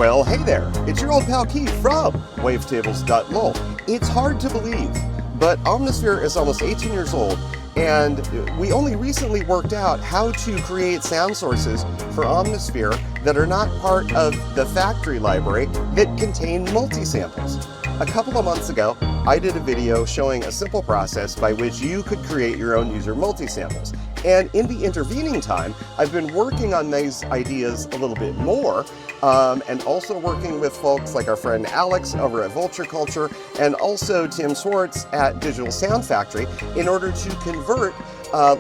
Well, hey there, it's your old pal Keith from wavetables.lol. It's hard to believe, but Omnisphere is almost 18 years old, and we only recently worked out how to create sound sources for Omnisphere that are not part of the factory library that contain multi-samples. A couple of months ago, I did a video showing a simple process by which you could create your own user multi-samples. And in the intervening time, I've been working on these ideas a little bit more, and also working with folks like our friend Alex over at Vulture Culture, and also Tim Swartz at Digital Sound Factory, in order to convert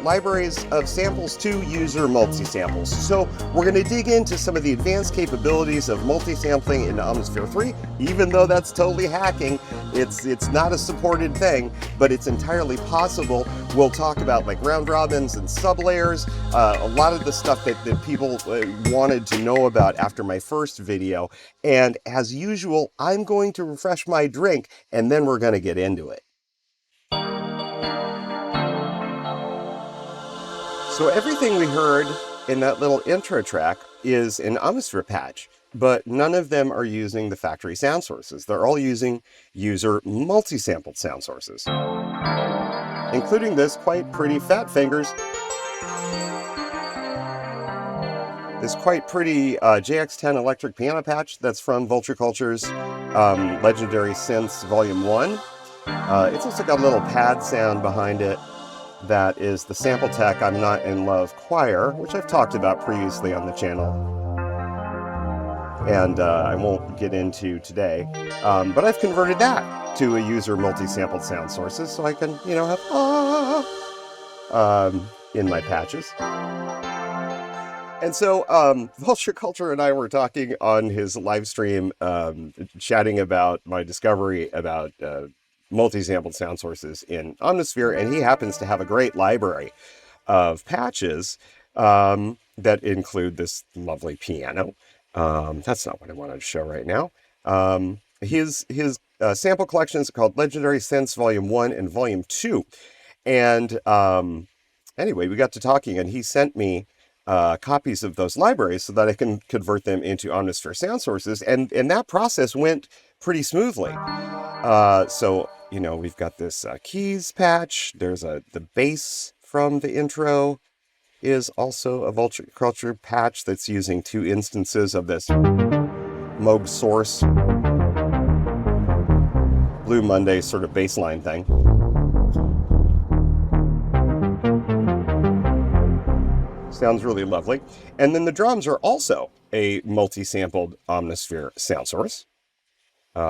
libraries of samples to user multi-samples. So we're going to dig into some of the advanced capabilities of multi-sampling in Omnisphere 3, even though that's totally hacking. It's not a supported thing, but it's entirely possible. We'll talk about like round robins and sublayers, a lot of the stuff that people wanted to know about after my first video. And as usual, I'm going to refresh my drink and then we're going to get into it. So everything we heard in that little intro track is an Omnisphere patch, but none of them are using the factory sound sources. They're all using user multi-sampled sound sources, including this quite pretty Fat Fingers, this quite pretty JX-10 electric piano patch that's from Vulture Culture's Legendary Synths Volume 1. It's also got a little pad sound behind it. That is the Sample Tech I'm Not in Love Choir, which I've talked about previously on the channel, and I won't get into today. But I've converted that to a user multi-sampled sound sources, so I can, you know, have in my patches. And so Vulture Culture and I were talking on his live stream, chatting about my discovery about multi-sampled sound sources in Omnisphere, and he happens to have a great library of patches that include this lovely piano. That's not what I wanted to show right now. His sample collection is called Legendary Synths Volume 1 and Volume 2. And anyway, we got to talking, and he sent me copies of those libraries so that I can convert them into Omnisphere sound sources, and that process went pretty smoothly. So, you know, we've got this keys patch. There's the bass from the intro is also a Vulture Culture patch that's using 2 instances of this Moog source Blue Monday sort of bassline thing. Sounds really lovely. And then the drums are also a multi-sampled Omnisphere sound source.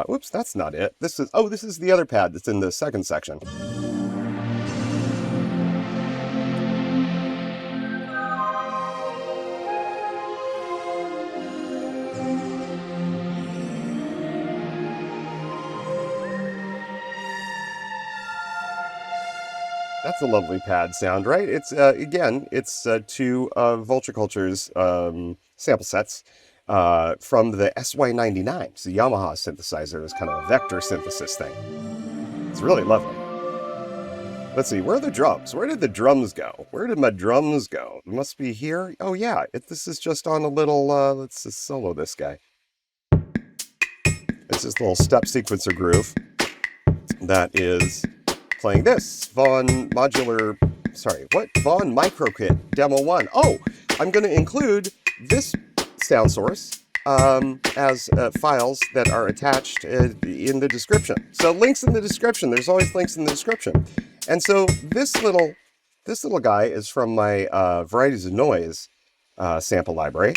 Whoops, that's not it. This is the other pad that's in the second section. That's a lovely pad sound, right? It's, again, it's 2 Vulture Culture's sample sets. From the SY99. It's a Yamaha synthesizer. It's kind of a vector synthesis thing. It's really lovely. Let's see, where are the drums? Where did the drums go? Where did my drums go? It must be here. Oh yeah, this is just on a little, let's just solo this guy. It's this little step sequencer groove that is playing this Von Microkit Demo 1. Oh, I'm going to include this sound source as files that are attached in the description. So links in the description. There's always links in the description. And so this little guy is from my Varieties of Noise sample library.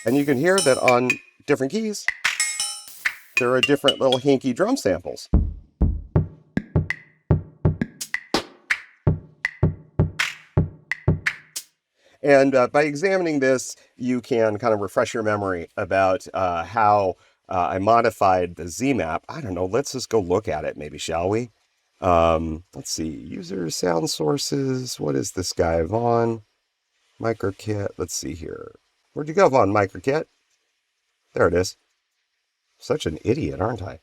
And you can hear that on different keys, there are different little hinky drum samples. And by examining this, you can kind of refresh your memory about how I modified the Z-map. I don't know, let's just go look at it maybe, shall we? Let's see, user sound sources. What is this guy? Von Microkit. Let's see here. Where'd you go, Von Microkit? There it is. Such an idiot, aren't I?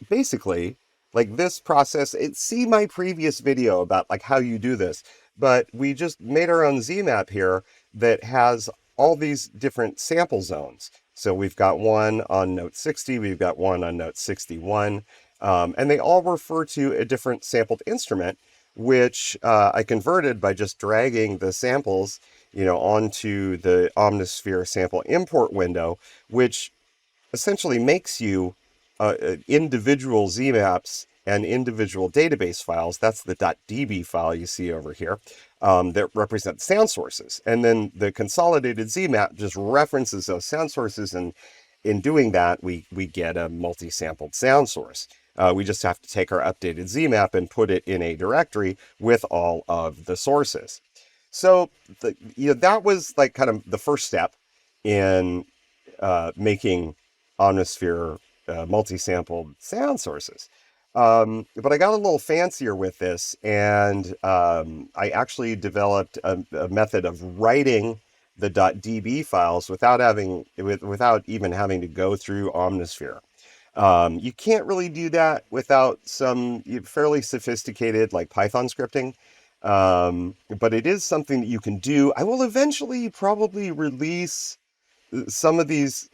Basically, like this process, see my previous video about like how you do this. but we just made our own Z-map here that has all these different sample zones. So we've got one on note 60, we've got one on note 61, and they all refer to a different sampled instrument, which I converted by just dragging the samples, onto the Omnisphere sample import window, which essentially makes you individual Z-maps and individual database files. That's the .db file you see over here that represent sound sources. And then the consolidated Z-map just references those sound sources, and in doing that, we get a multi-sampled sound source. We just have to take our updated Z-map and put it in a directory with all of the sources. So that was like kind of the first step in making Omnisphere multi-sampled sound sources. But I got a little fancier with this, and I actually developed a method of writing the .db files without even having to go through Omnisphere. You can't really do that without some fairly sophisticated like Python scripting, but it is something that you can do. I will eventually probably release some of these,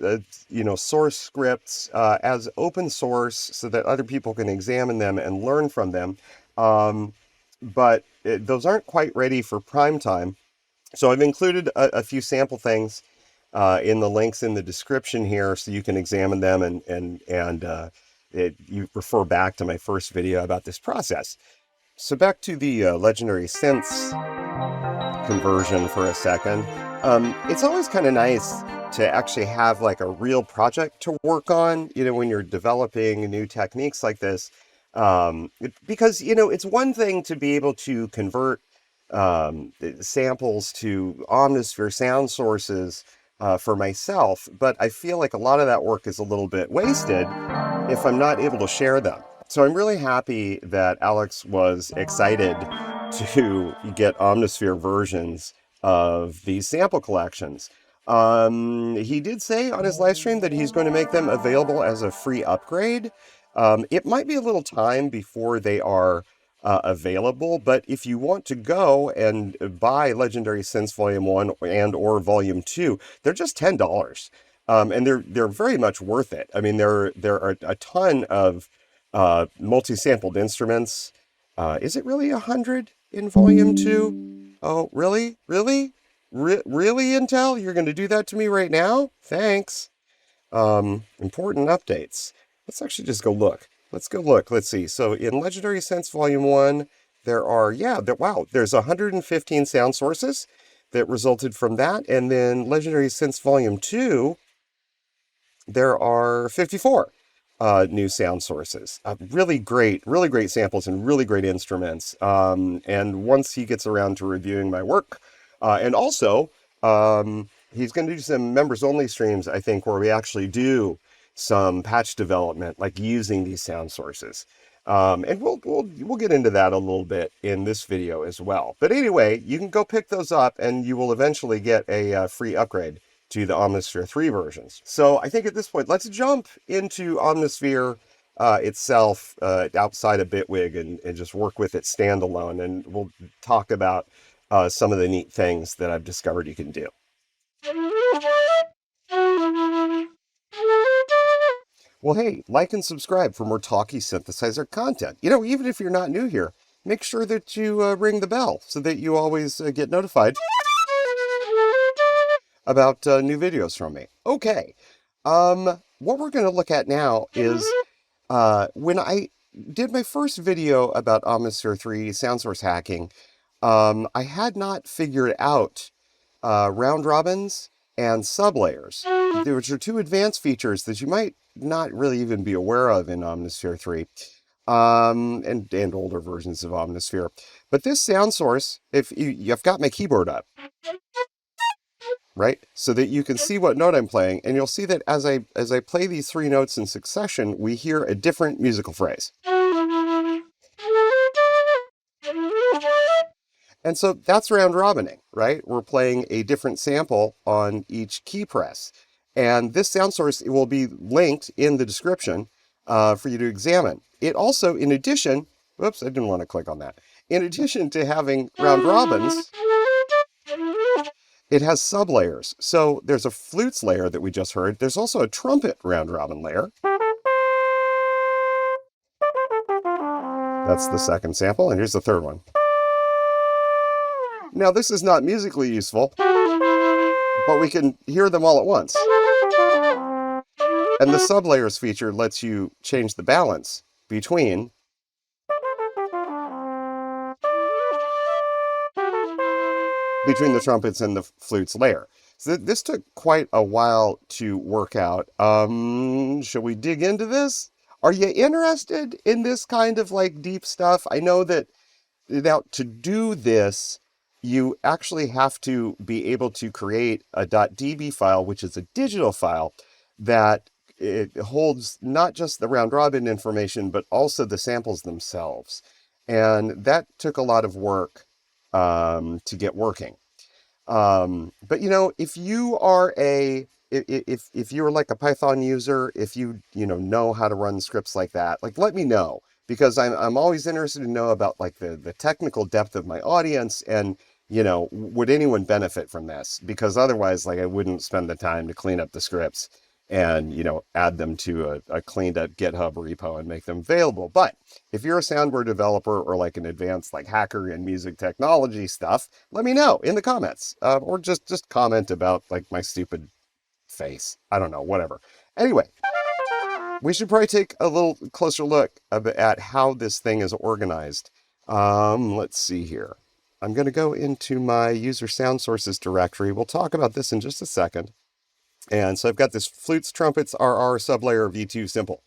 source scripts as open source so that other people can examine them and learn from them. But those aren't quite ready for prime time. So I've included a few sample things in the links in the description here, so you can examine them and you refer back to my first video about this process. So back to the Legendary Synths conversion for a second. It's always kind of nice to actually have like a real project to work on, when you're developing new techniques like this. Because, it's one thing to be able to convert samples to Omnisphere sound sources for myself, but I feel like a lot of that work is a little bit wasted if I'm not able to share them. So I'm really happy that Alex was excited to get Omnisphere versions of these sample collections. He did say on his live stream that he's going to make them available as a free upgrade. It might be a little time before they are available, but if you want to go and buy Legendary Synths Volume 1 and or Volume 2, they're just $10. And they're very much worth it. I mean, there are a ton of multi-sampled instruments. Is it really 100 in Volume 2? Oh, really? Really? Really, Intel? You're going to do that to me right now? Thanks. Important updates. Let's actually just go look. Let's go look. Let's see. So in Legendary Synths Volume 1, there's 115 sound sources that resulted from that. And then Legendary Synths Volume 2, there are 54 new sound sources. Really great samples and really great instruments. And once he gets around to reviewing my work, and also, he's going to do some members-only streams, I think, where we actually do some patch development, like using these sound sources. And we'll get into that a little bit in this video as well. But anyway, you can go pick those up, and you will eventually get a free upgrade to the Omnisphere 3 versions. So I think at this point, let's jump into Omnisphere itself outside of Bitwig and just work with it standalone, and we'll talk about some of the neat things that I've discovered you can do. Well, hey, like and subscribe for more talky synthesizer content. Even if you're not new here, make sure that you ring the bell so that you always get notified about new videos from me. Okay, what we're going to look at now is when I did my first video about Omnisphere 3 sound source hacking, I had not figured out round robins and sublayers, which are two advanced features that you might not really even be aware of in Omnisphere 3, and older versions of Omnisphere. But this sound source, if you've got my keyboard up, right, so that you can see what note I'm playing, and you'll see that as I play these three notes in succession, we hear a different musical phrase. And so that's round robining, right? We're playing a different sample on each key press. And this sound source will be linked in the description for you to examine. It also, in addition, whoops, I didn't want to click on that. in addition to having round robins, it has sublayers. So there's a flutes layer that we just heard. There's also a trumpet round robin layer. That's the second sample, and here's the third one. Now, this is not musically useful, but we can hear them all at once. And the sublayers feature lets you change the balance between the trumpets and the flutes layer. So this took quite a while to work out. Shall we dig into this? Are you interested in this kind of like deep stuff? I know that now to do this, you actually have to be able to create a .db file, which is a digital file that it holds not just the round robin information, but also the samples themselves. And that took a lot of work to get working. But you know, if you are if you're like a Python user, if you know how to run scripts like that, like let me know, because I'm always interested to know about like the technical depth of my audience, and would anyone benefit from this? Because otherwise, like I wouldn't spend the time to clean up the scripts and add them to a cleaned up GitHub repo and make them available. But if you're a soundboard developer or like an advanced like hacker in music technology stuff, let me know in the comments, or just comment about like my stupid face. I don't know, whatever. Anyway, we should probably take a little closer look at how this thing is organized. Let's see here. I'm going to go into my user sound sources directory. We'll talk about this in just a second. And so I've got this flutes, trumpets, RR, sublayer, V2, simple.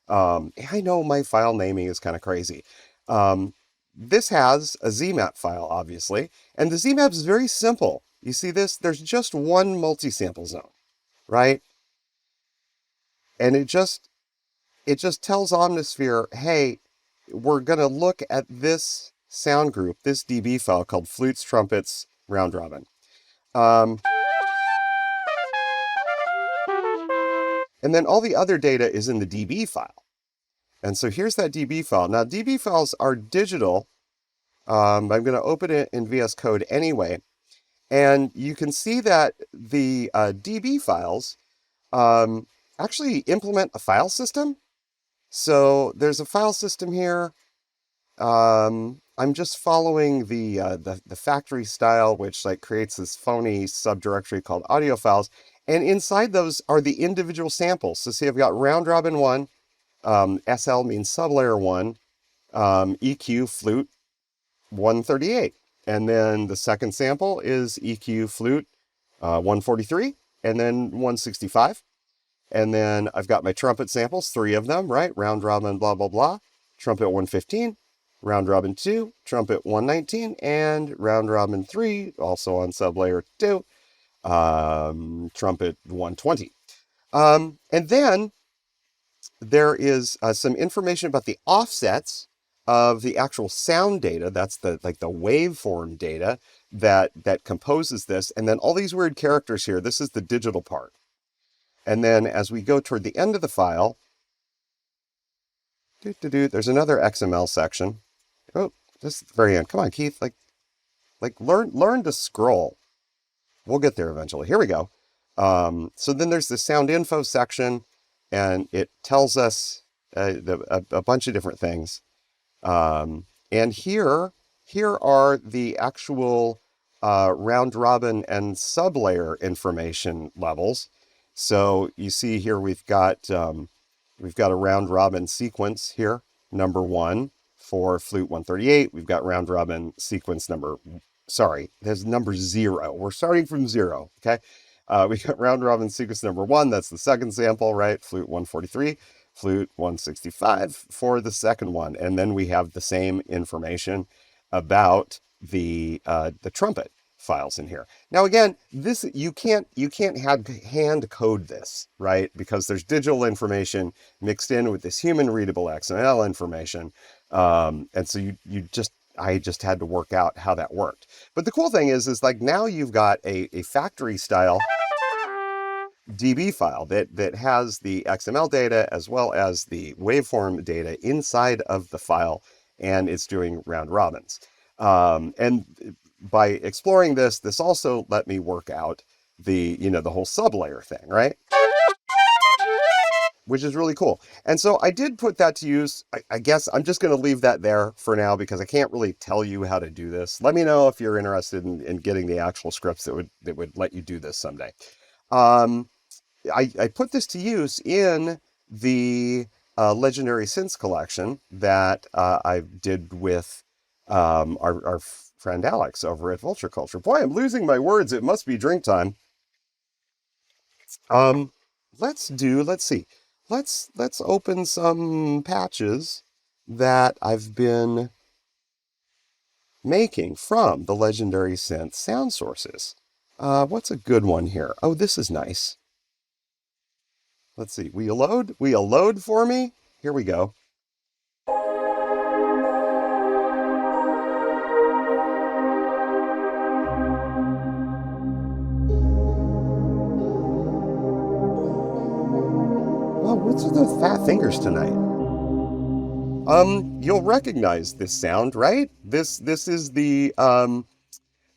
I know my file naming is kind of crazy. This has a ZMAP file, obviously, and the ZMAP is very simple. You see this? There's just one multisample zone, right? And it just tells Omnisphere, hey, we're going to look at this sound group, this DB file called flutes, trumpets, round robin. And then all the other data is in the DB file. And so here's that DB file. Now, DB files are digital. I'm going to open it in VS Code anyway. And you can see that the DB files actually implement a file system. So there's a file system here. I'm just following the factory style, which like creates this phony subdirectory called audio files. And inside those are the individual samples. So see, I've got round robin 1, SL means sublayer 1, EQ flute 138. And then the second sample is EQ flute 143, and then 165. And then I've got my trumpet samples, 3 of them, right? Round robin, blah, blah, blah. Trumpet 115, round robin 2, trumpet 119, and round robin 3, also on sublayer 2. Trumpet 120. And then there is some information about the offsets of the actual sound data. That's the waveform data that composes this. And then all these weird characters here, this is the digital part. And then as we go toward the end of the file, there's another XML section. Oh, this is the very end. Come on, Keith, learn to scroll. We'll get there eventually. Here we go. So then there's the sound info section, and it tells us a bunch of different things. And here are the actual round robin and sublayer information levels. So you see here we've got a round robin sequence here, number 1 for flute 138. We've got round robin sequence there's number 0. We're starting from 0, okay? We got round robin sequence number 1, that's the second sample, right? Flute 143, flute 165 for the second one. And then we have the same information about the trumpet files in here. Now again, this you can't hand code this, right? Because there's digital information mixed in with this human readable XML information. And so I just had to work out how that worked. But the cool thing is like now you've got a factory style DB file that has the XML data as well as the waveform data inside of the file. and it's doing round robins. And by exploring this, this also let me work out the, the whole sublayer thing, right? Which is really cool. And so I did put that to use. I guess I'm just going to leave that there for now because I can't really tell you how to do this. Let me know if you're interested in getting the actual scripts that would let you do this someday. I put this to use in the Legendary Synths collection that I did with our friend Alex over at Vulture Culture. Boy, I'm losing my words. It must be drink time. Let's see. Let's open some patches that I've been making from the Legendary Synth sound sources. What's a good one here? Oh, this is nice. Let's see. Will you load for me? Here we go. What's with those fat fingers tonight? You'll recognize this sound, right? This is the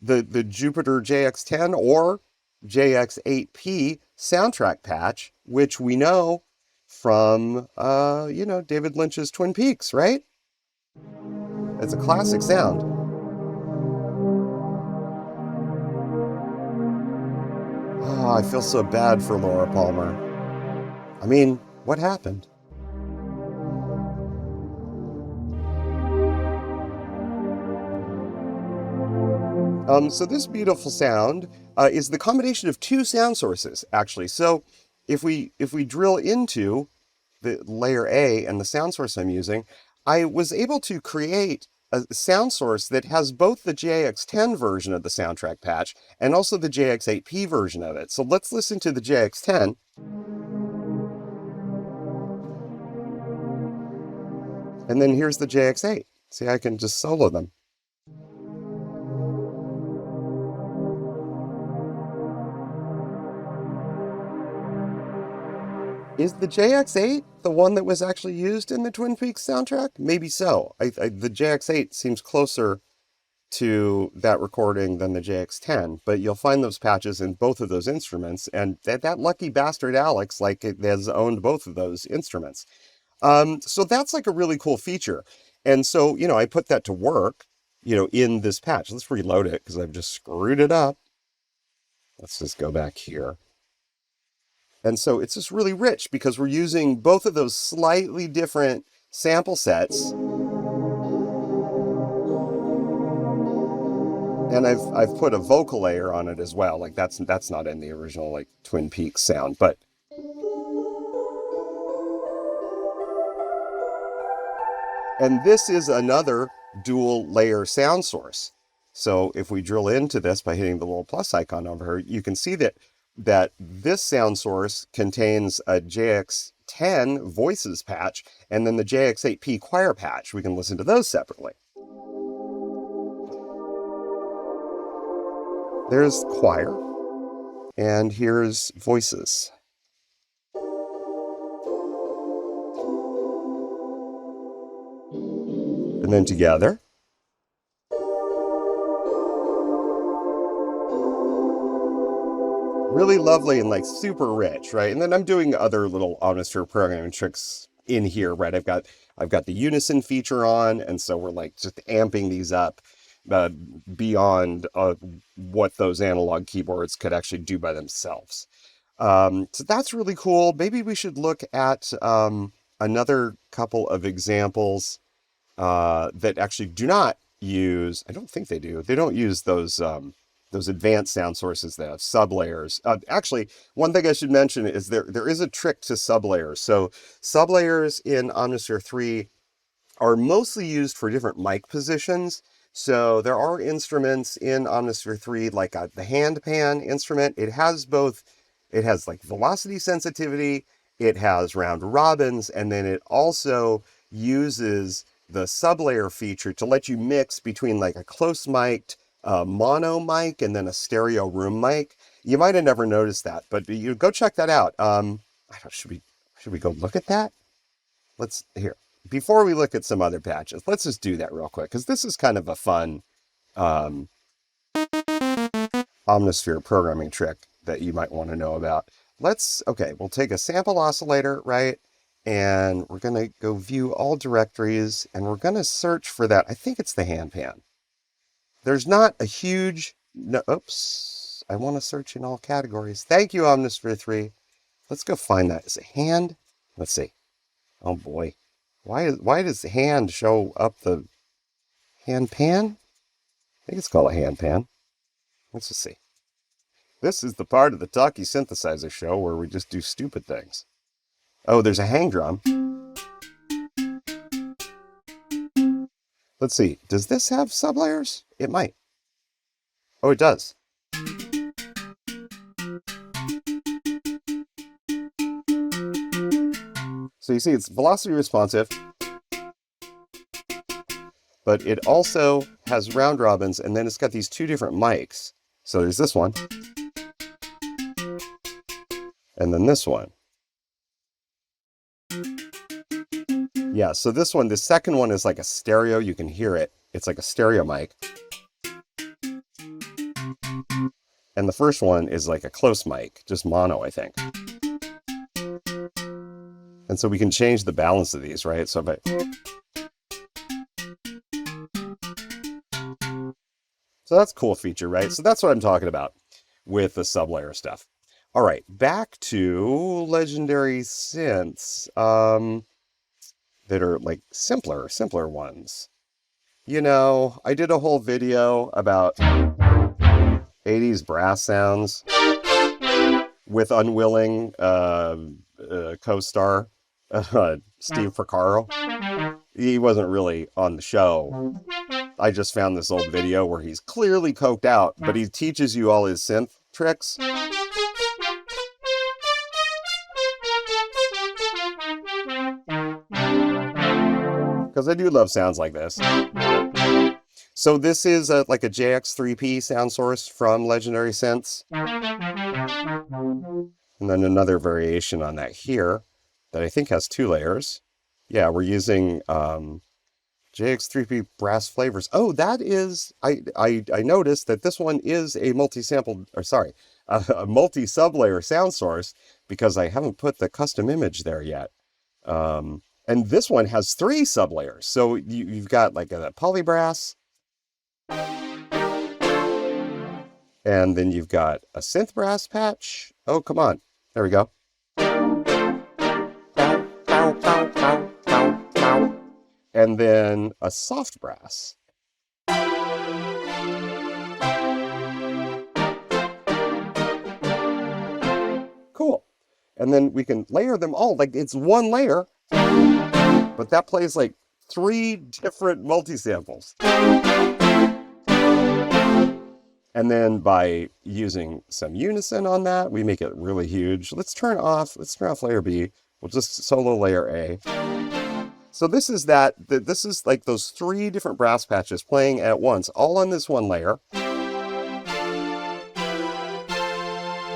Jupiter JX-10 or JX-8P soundtrack patch, which we know from David Lynch's Twin Peaks, right? It's a classic sound. Oh, I feel so bad for Laura Palmer. I mean, what happened? So this beautiful sound is the combination of two sound sources, actually. So if we drill into the layer A and the sound source I'm using, I was able to create a sound source that has both the JX-10 version of the soundtrack patch and also the JX-8P version of it. So let's listen to the JX-10. And then here's the JX-8. See, I can just solo them. Is the JX-8 the one that was actually used in the Twin Peaks soundtrack? Maybe so. The JX-8 seems closer to that recording than the JX-10, but you'll find those patches in both of those instruments, and that lucky bastard Alex has owned both of those instruments. So that's like a really cool feature. And so, I put that to work, in this patch. Let's reload it because I've just screwed it up. Let's just go back here. And so it's just really rich because we're using both of those slightly different sample sets. And I've put a vocal layer on it as well. Like that's not in the original Twin Peaks sound, but and this is another dual layer sound source. So if we drill into this by hitting the little plus icon over here, you can see that this sound source contains a JX-10 voices patch and then the JX-8P choir patch. We can listen to those separately. There's choir, and here's voices. And then together. Really lovely and super rich, right? And then I'm doing other little Omnisphere programming tricks in here, right? I've got the unison feature on, and so we're just amping these up beyond what those analog keyboards could actually do by themselves. So that's really cool. Maybe we should look at another couple of examples that actually do not use, I don't think they do. They don't use those advanced sound sources that have sublayers. Actually, one thing I should mention is there is a trick to sublayers. So sublayers in Omnisphere 3 are mostly used for different mic positions. So there are instruments in Omnisphere 3, like the hand pan instrument. It has velocity sensitivity, it has round robins, and then it also uses the sublayer feature to let you mix between a close mic'd mono mic and then a stereo room mic. You might have never noticed that, but you go check that out. Should we go look at that? Here. before we look at some other patches, let's just do that real quick, because this is kind of a fun Omnisphere programming trick that you might want to know about. Okay, we'll take a sample oscillator, right? And we're going to go view all directories, and we're going to search for that. I think it's the hand pan. There's not a huge, no, oops, I want to search in all categories. Thank you, Omnisphere 3. Let's go find that. Is it hand? Let's see. Oh boy. Why does the hand show up the hand pan? I think it's called a hand pan. Let's just see. This is the part of the Talkie Synthesizer show where we just do stupid things. Oh, there's a hang drum. Let's see. Does this have sublayers? It might. Oh, it does. So you see it's velocity responsive, but it also has round robins, and then it's got these two different mics. So there's this one, and then this one. Yeah, so this one, the second one is like a stereo. You can hear it. It's like a stereo mic. And the first one is like a close mic, just mono, I think. And so we can change the balance of these, right? So if So that's a cool feature, right? So that's what I'm talking about with the sublayer stuff. All right, back to Legendary Synths that are like simpler ones. You know, I did a whole video about 80s brass sounds with unwilling co-star Steve Porcaro. He wasn't really on the show. I just found this old video where he's clearly coked out, but he teaches you all his synth tricks. Because I do love sounds like this. So this is like a JX3P sound source from Legendary Synths. And then another variation on that here that I think has 2 layers. Yeah, we're using JX3P brass flavors. Oh, that is, I noticed that this one is a multi-sample, or sorry, a multi-sublayer sound source, because I haven't put the custom image there yet. And this one has 3 sublayers. So you've got like a polybrass, and then you've got a synth brass patch. Oh, come on. There we go. And then a soft brass. Cool. And then we can layer them all. Like, it's one layer, but that plays like 3 different multi-samples. And then by using some unison on that, we make it really huge. Let's turn off layer B. We'll just solo layer A. So this is this is like those 3 different brass patches playing at once, all on this one layer.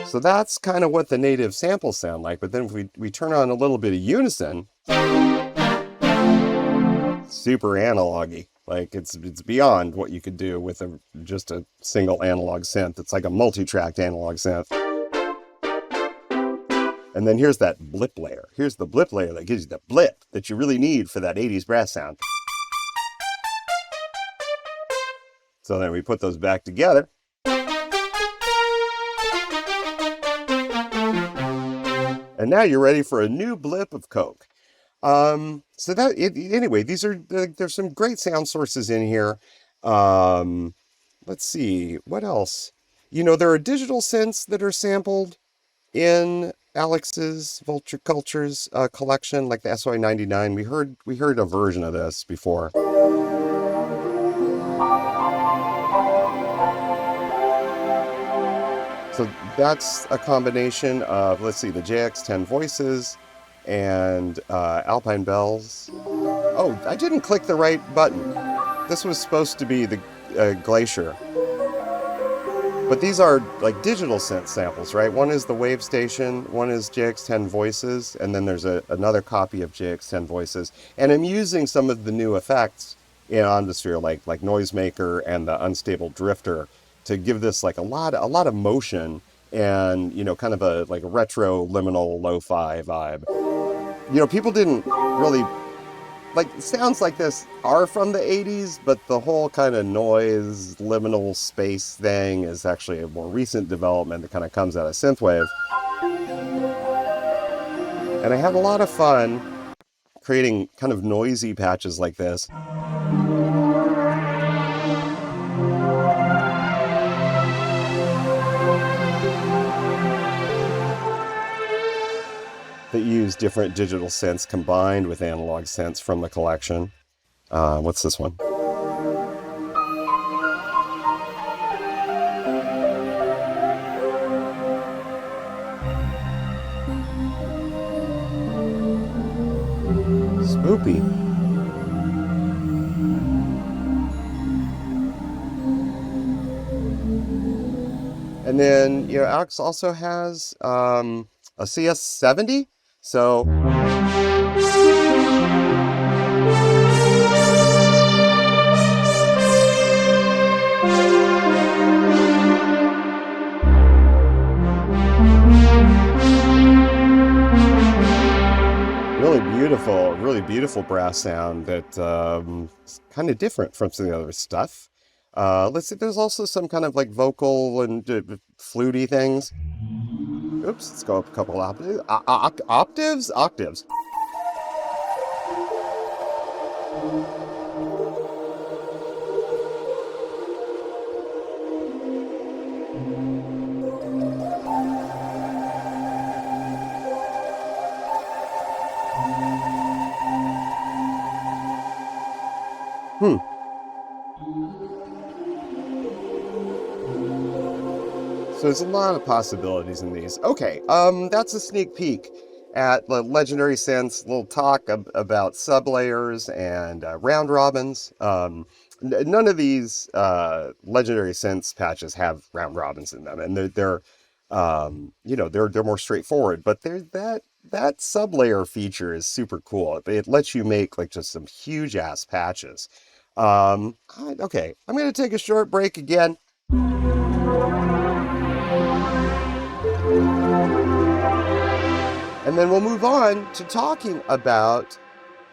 So that's kind of what the native samples sound like. But then if we turn on a little bit of unison, super analog-y. Like it's beyond what you could do with just a single analog synth. It's like a multi-tracked analog synth. And then here's that blip layer. Here's the blip layer that gives you the blip that you really need for that 80s brass sound. So then we put those back together. And now you're ready for a new blip of Coke. So that, anyway, there's some great sound sources in here. Let's see, what else? You know, there are digital synths that are sampled in Alex's Vulture Culture's collection, like the SY99. We heard a version of this before. So that's a combination of, let's see, the JX-10 voices and Alpine bells. Oh, I didn't click the right button. This was supposed to be the Glacier. But these are like digital synth samples, right? One is the Wave Station, one is JX-10 Voices, and then there's another copy of JX-10 Voices. And I'm using some of the new effects in Omnisphere, like Noisemaker and the Unstable Drifter, to give this like a lot of motion and, you know, kind of a like a retro liminal lo-fi vibe. You know, people didn't really like sounds like this are from the 80s, but the whole kind of noise liminal space thing is actually a more recent development that kind of comes out of synthwave. And I have a lot of fun creating kind of noisy patches like this. That use different digital synths combined with analog synths from the collection. What's this one? Spoopy. And then, you know, Alex also has a CS70. So really beautiful brass sound that is kind of different from some of the other stuff. Let's see, there's also some kind of like vocal and fluty things. Oops, let's go up a couple octaves. Octaves. So there's a lot of possibilities in these. Okay, that's a sneak peek at the Legendary Synths, little talk about sublayers and round robins. None of these Legendary Synths patches have round robins in them, and they're you know, they're more straightforward. But that sublayer feature is super cool. It lets you make like just some huge ass patches. Okay, I'm gonna take a short break again. And then we'll move on to talking about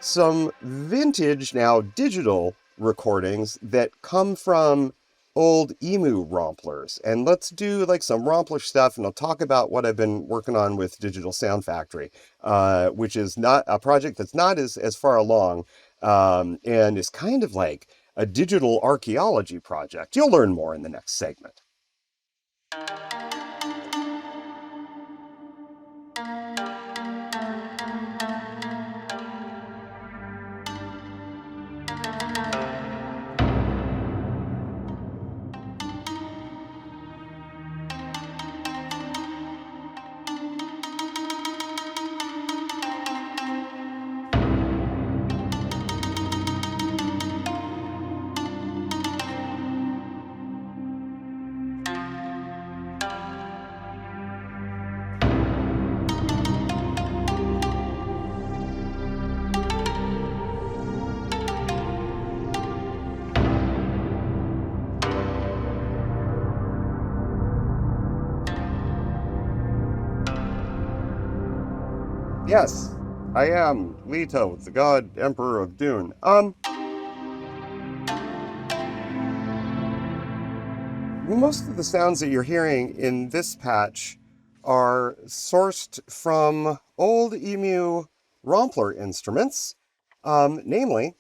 some vintage, now digital recordings that come from old E-mu ROMplers. And let's do like some ROMpler stuff, and I'll talk about what I've been working on with Digital Sound Factory, which is not a project that's not as far along, and is kind of like a digital archaeology project. You'll learn more in the next segment. Yes, I am Leto, the God Emperor of DUNE. Most of the sounds that you're hearing in this patch are sourced from old E-mu ROMpler instruments, namely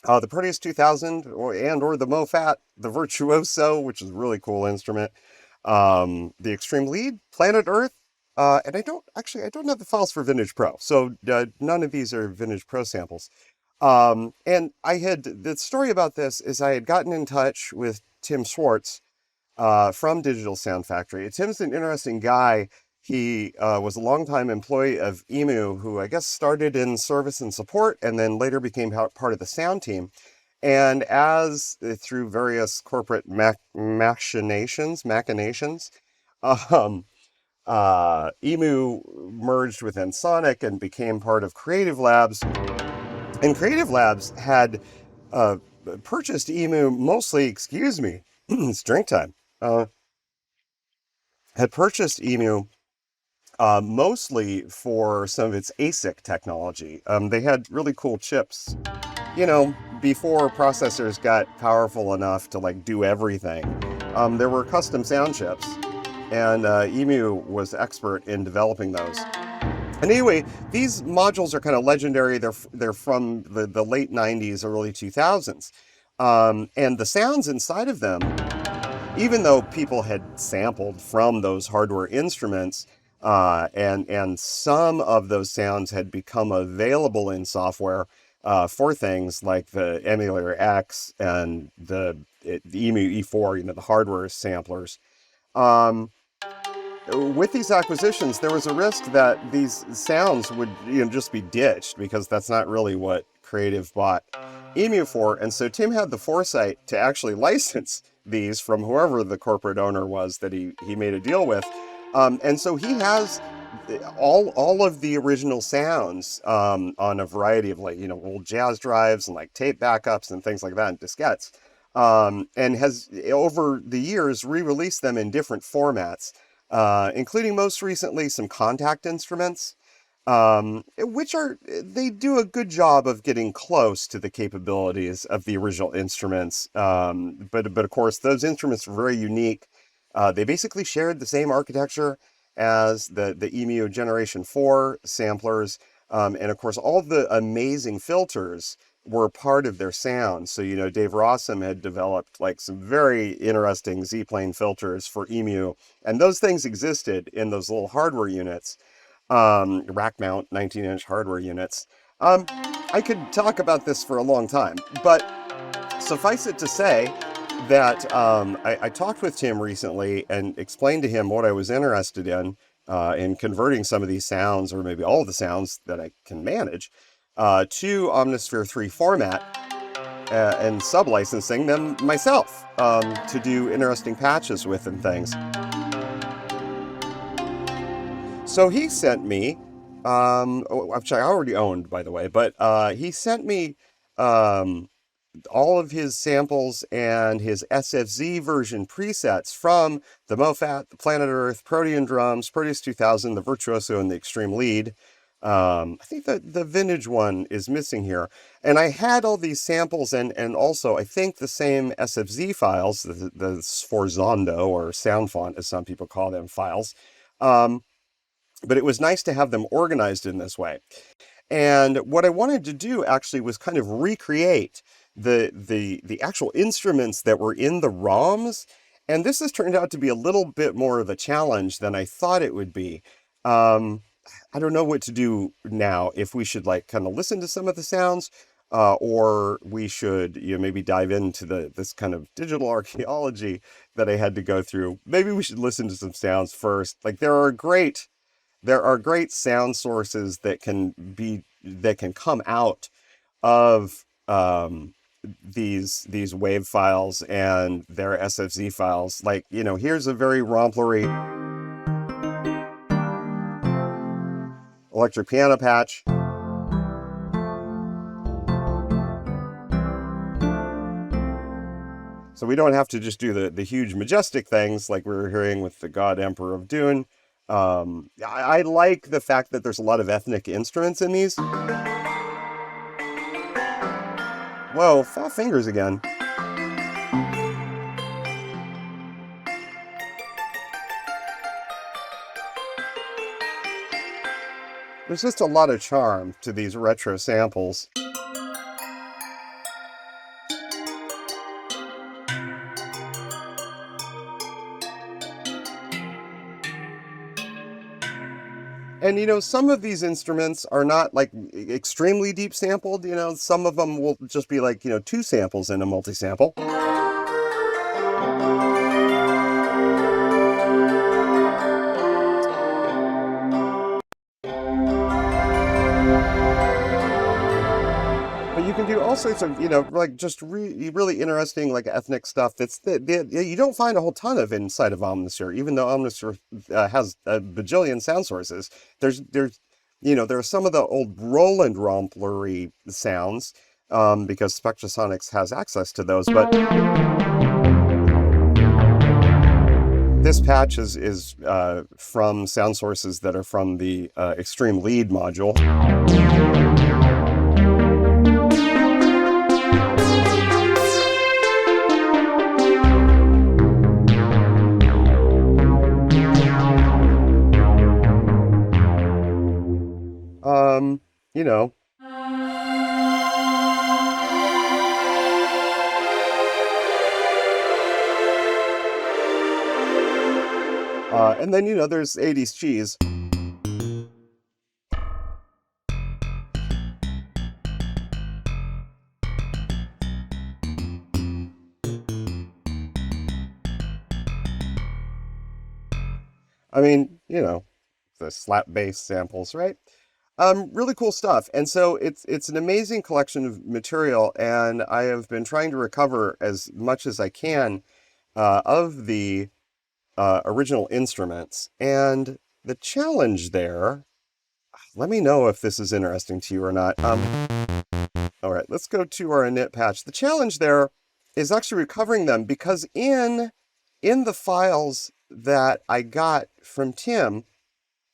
the Proteus 2000 or the MoFat, the Virtuoso, which is a really cool instrument, the Extreme Lead, Planet Earth, and I don't have the files for Vintage Pro, so none of these are Vintage Pro samples. And the story about this is I had gotten in touch with Tim Swartz from Digital Sound Factory. Tim's an interesting guy. He was a longtime employee of E-mu, who I guess started in service and support and then later became part of the sound team. And as through various corporate machinations, um, E-mu merged with Ensoniq and became part of Creative Labs. And Creative Labs had uh, purchased E-mu mostly, excuse me, it's drink time, had purchased E-mu mostly for some of its ASIC technology. They had really cool chips, you know, before processors got powerful enough to like do everything. There were custom sound chips, and E-mu was expert in developing those. And anyway, these modules are kind of legendary. They're from the late 90s, early 2000s. And the sounds inside of them, even though people had sampled from those hardware instruments, and some of those sounds had become available in software for things like the Emulator X and the E-mu E4, you know, the hardware samplers. With these acquisitions, there was a risk that these sounds would, you know, just be ditched, because that's not really what Creative bought E-mu for. And so Tim had the foresight to actually license these from whoever the corporate owner was that he made a deal with. And so he has all of the original sounds on a variety of, like, you know, old jazz drives and like tape backups and things like that, and diskettes. And has over the years re-released them in different formats. Including most recently some contact instruments, which they do a good job of getting close to the capabilities of the original instruments. But of course, those instruments are very unique. They basically shared the same architecture as the E-mu Generation 4 samplers. And of course, all the amazing filters were part of their sound. So, you know, Dave Rossum had developed like some very interesting Z-plane filters for E-mu, and those things existed in those little hardware units, rack mount 19-inch hardware units. I could talk about this for a long time, but suffice it to say that I talked with Tim recently and explained to him what I was interested in converting some of these sounds, or maybe all of the sounds that I can manage, to Omnisphere 3 format, and sub-licensing them myself to do interesting patches with and things. So he sent me, which I already owned, by the way, but he sent me all of his samples and his SFZ version presets from the MoFat, the Planet Earth, Protean Drums, Proteus 2000, the Virtuoso, and the Extreme Lead. I think that the vintage one is missing here. And I had all these samples and also I think the same SFZ files, the Sforzondo, or sound font as some people call them, files. But it was nice to have them organized in this way. And what I wanted to do actually was kind of recreate the actual instruments that were in the ROMs. And this has turned out to be a little bit more of a challenge than I thought it would be. I don't know what to do now, if we should like kind of listen to some of the sounds, or we should, you know, maybe dive into this kind of digital archaeology that I had to go through. Maybe we should listen to some sounds first. Like there are great sound sources that can come out of these wave files and their SFZ files. Like, you know, here's a very ROMplery electric piano patch. So we don't have to just do the huge majestic things like we were hearing with the God Emperor of DUNE. I like the fact that there's a lot of ethnic instruments in these. Whoa, fat fingers again. There's just a lot of charm to these retro samples. And, you know, some of these instruments are not like extremely deep sampled. You know, some of them will just be like, you know, 2 samples in a multisample. But you can do all sorts of, like just really interesting, like ethnic stuff that you don't find a whole ton of inside of Omnisphere, even though Omnisphere has a bajillion sound sources. There's there are some of the old Roland ROMpler sounds, because Spectrasonics has access to those, but this patch is from sound sources that are from the Extreme Lead module. You know. And then, there's 80s cheese. I mean, the slap bass samples, right? Really cool stuff. And so it's an amazing collection of material, and I have been trying to recover as much as I can of the original instruments. And the challenge there, let me know if this is interesting to you or not. All right, let's go to our init patch. The challenge there is actually recovering them, because in the files that I got from Tim,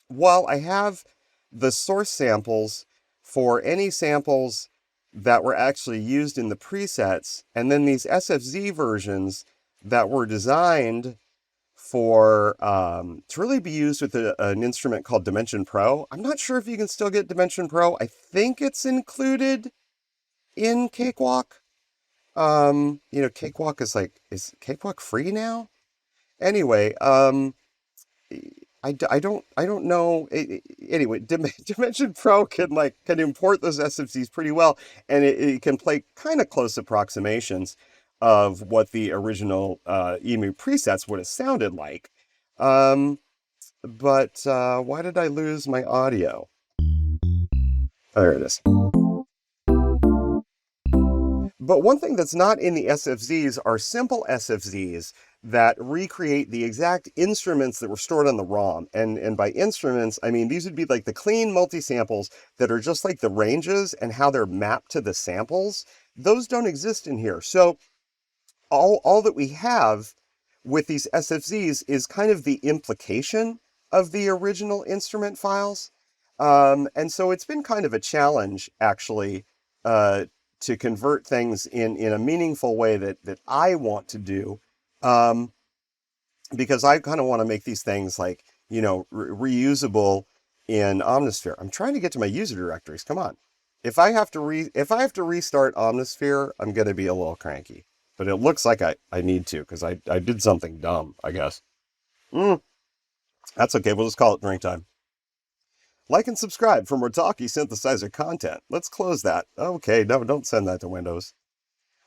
while I have the source samples for any samples that were actually used in the presets, and then these SFZ versions that were designed for to really be used with an instrument called Dimension Pro. I'm not sure if you can still get Dimension Pro. I think it's included in Cakewalk. Cakewalk is Cakewalk free now? Anyway, I don't know. Anyway, Dimension Pro can import those SFCs pretty well, and it can play kind of close approximations of what the original E-mu presets would have sounded like. But why did I lose my audio? Oh, there it is. But one thing that's not in the SFZs are simple SFZs that recreate the exact instruments that were stored on the ROM. And by instruments, I mean these would be like the clean multi-samples that are just like the ranges and how they're mapped to the samples. Those don't exist in here. So all that we have with these SFZs is kind of the implication of the original instrument files. And so it's been kind of a challenge, actually, to convert things in a meaningful way that I want to do, because I kind of want to make these things like, reusable in Omnisphere. I'm trying to get to my user directories. Come on. If I have to restart Omnisphere, I'm going to be a little cranky. But it looks like I need to, because I did something dumb, I guess. That's okay. We'll just call it drink time. Like and subscribe for more talky synthesizer content. Let's close that. Okay, no, don't send that to Windows.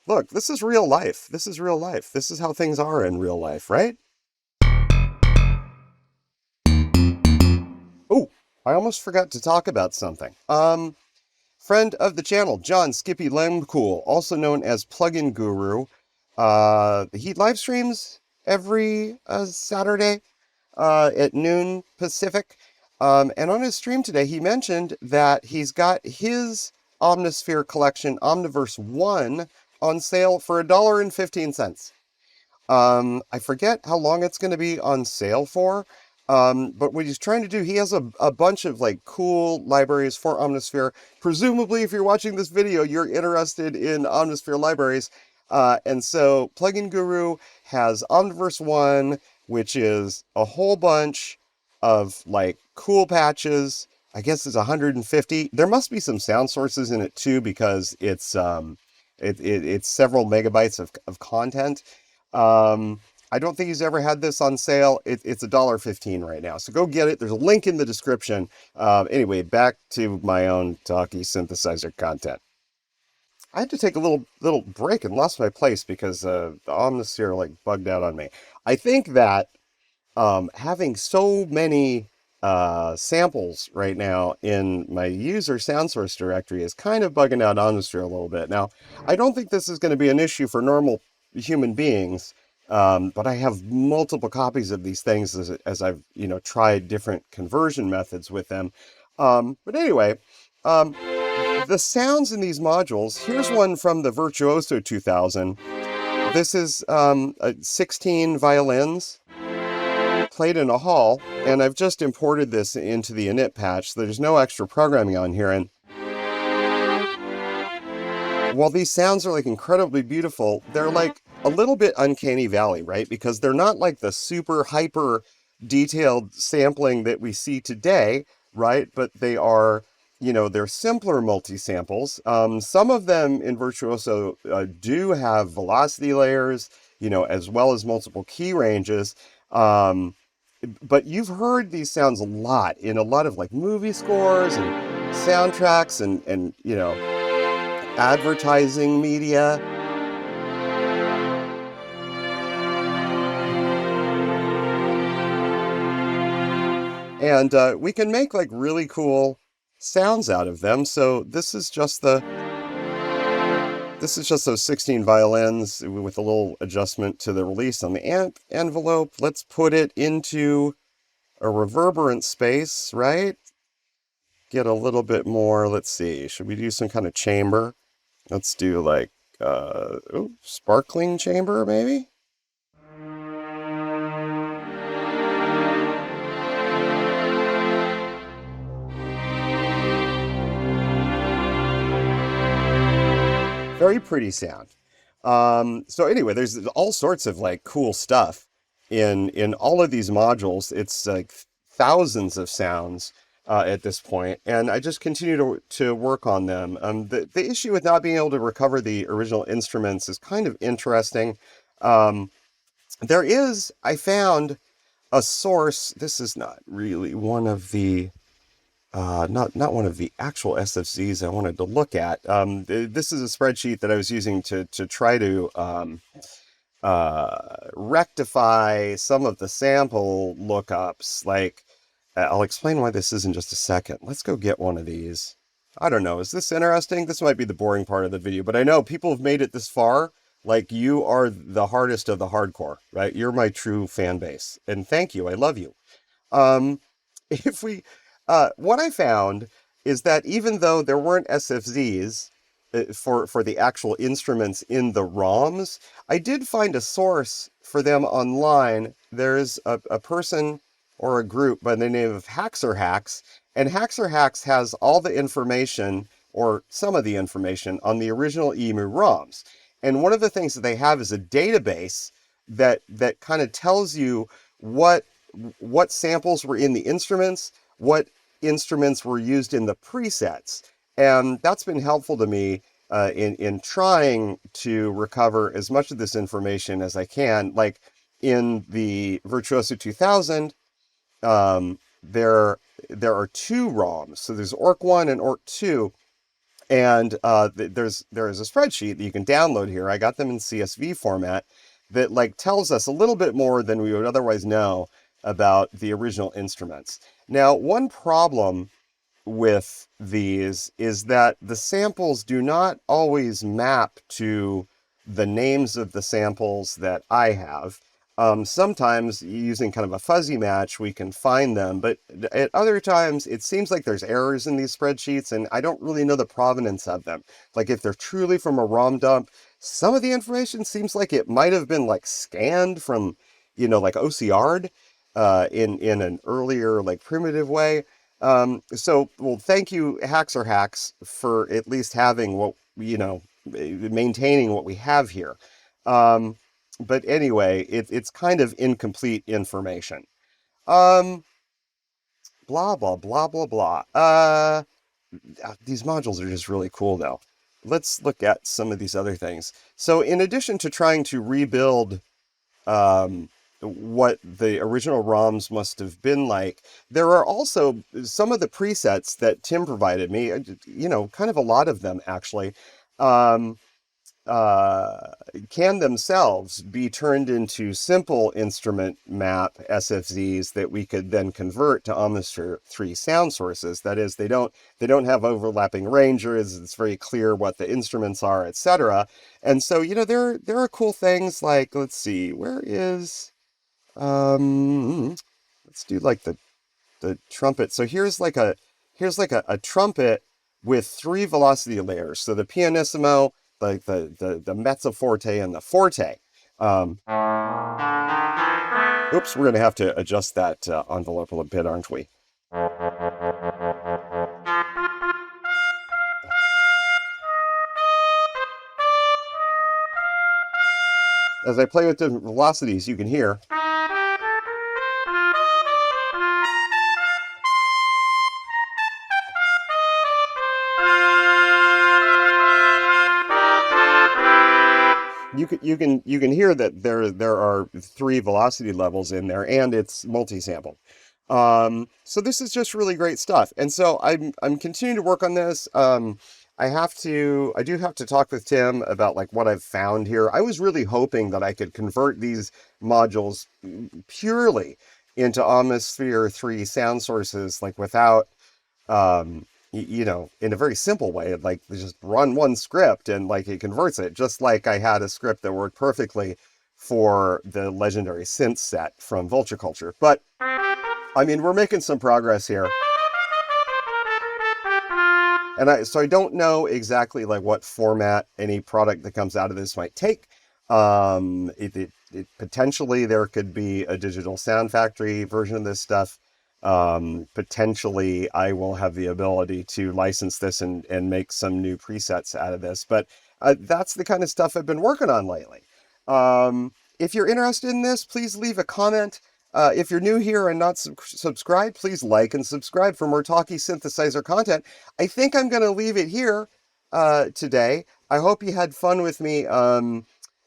Look, this is real life. This is real life. This is how things are in real life, right? Oh, I almost forgot to talk about something. Friend of the channel, John Skippy Lemcool, also known as PlugInGuru. He live streams every Saturday at noon Pacific. And on his stream today, he mentioned that he's got his Omnisphere collection, Omniverse 1, on sale for $1.15. I forget how long it's going to be on sale for, but what he's trying to do, he has a bunch of cool libraries for Omnisphere. Presumably, if you're watching this video, you're interested in Omnisphere libraries. And so PlugInGuru has Omniverse 1, which is a whole bunch of cool patches. I guess it's 150. There must be some sound sources in it too, because it's it's several megabytes of content. I don't think he's ever had this on sale. It's $1.15 right now, so go get it. There's a link in the description. Anyway, back to my own talky synthesizer content. I had to take a little break and lost my place because the Omnisphere bugged out on me. I think that having so many samples right now in my user soundsource directory is kind of bugging out Omnisphere a little bit. Now, I don't think this is going to be an issue for normal human beings, but I have multiple copies of these things as I've, tried different conversion methods with them. But anyway, the sounds in these modules, here's one from the Virtuoso 2000. This is 16 violins played in a hall, and I've just imported this into the init patch, so there's no extra programming on here. And while these sounds are like incredibly beautiful, they're like a little bit uncanny valley, right? Because they're not like the super hyper detailed sampling that we see today, right? But they are, they're simpler multi-samples. Some of them in Virtuoso do have velocity layers, as well as multiple key ranges. But you've heard these sounds a lot in a lot of like movie scores and soundtracks and advertising media. And we can make like really cool sounds out of them. So this is just those 16 violins with a little adjustment to the release on the amp envelope. Let's put it into a reverberant space, right? Get a little bit more. Let's see. Should we do some kind of chamber? Let's do like sparkling chamber, maybe? Very pretty sound. So anyway, there's all sorts of like cool stuff in all of these modules. It's like thousands of sounds at this point, and I just continue to work on them. The issue with not being able to recover the original instruments is kind of interesting. I found a source. This is not really one of the not one of the actual SFZs I wanted to look at. This is a spreadsheet that I was using to try to rectify some of the sample lookups. Like, I'll explain why this is in just a second. Let's go get one of these. I don't know. Is this interesting? This might be the boring part of the video, but I know people have made it this far. Like, you are the hardest of the hardcore, right? You're my true fan base. And thank you. I love you. What I found is that even though there weren't SFZs for the actual instruments in the ROMs, I did find a source for them online. There's a person or a group by the name of Haxorhax, and Haxorhax has all the information, or some of the information, on the original E-mu ROMs. And one of the things that they have is a database that kind of tells you what samples were in the instruments, what instruments were used in the presets. And that's been helpful to me in trying to recover as much of this information as I can. Like in the Virtuoso 2000, there are two ROMs. So there's ORC1 and ORC2. And there is a spreadsheet that you can download here. I got them in CSV format that like tells us a little bit more than we would otherwise know about the original instruments. Now, one problem with these is that the samples do not always map to the names of the samples that I have. Sometimes using kind of a fuzzy match, we can find them, but at other times it seems like there's errors in these spreadsheets and I don't really know the provenance of them. Like if they're truly from a ROM dump, some of the information seems like it might have been like scanned from, like OCR'd in an earlier like primitive way. Well, thank you Haxorhax for at least having what, maintaining what we have here. But anyway, it's kind of incomplete information. Blah, blah, blah, blah, blah. These modules are just really cool, though. Let's look at some of these other things. So in addition to trying to rebuild what the original ROMs must have been like, there are also some of the presets that Tim provided me, kind of a lot of them, actually. can themselves be turned into simple instrument map SFZs that we could then convert to Omnisphere 3 sound sources. That is, they don't have overlapping ranges. It's very clear what the instruments are, etc. And so, there are cool things like, let's see, where is let's do like the trumpet. So here's like a trumpet with 3 velocity layers. So the pianissimo, like the mezzo forte, and the forte. Oops, we're going to have to adjust that envelope a little bit, aren't we? As I play with different velocities, you can hear. You can hear that there are 3 velocity levels in there, and it's multi-sampled. So this is just really great stuff. And so I'm continuing to work on this. I do have to talk with Tim about like what I've found here. I was really hoping that I could convert these modules purely into Omnisphere 3 sound sources, like without, in a very simple way, like just run one script and like it converts it, just like I had a script that worked perfectly for the Legendary Synth set from Vulture Culture. But I mean, we're making some progress here. And so I don't know exactly like what format any product that comes out of this might take. Potentially there could be a digital sound factory version of this stuff. Potentially I will have the ability to license this and make some new presets out of this. But that's the kind of stuff I've been working on lately. If you're interested in this, please leave a comment. If you're new here and not subscribed, please like and subscribe for more talky synthesizer content. I think I'm going to leave it here today. I hope you had fun with me.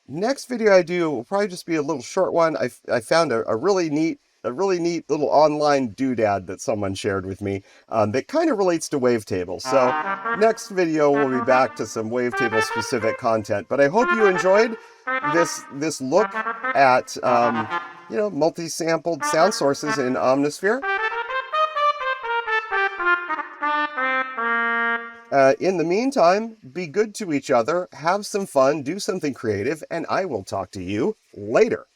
Next video I do will probably just be a little short one. I found a really neat little online doodad that someone shared with me that kind of relates to wavetables. So next video we'll be back to some wavetable specific content. But I hope you enjoyed this look at multi-sampled sound sources in Omnisphere. In the meantime, be good to each other, have some fun, do something creative, and I will talk to you later.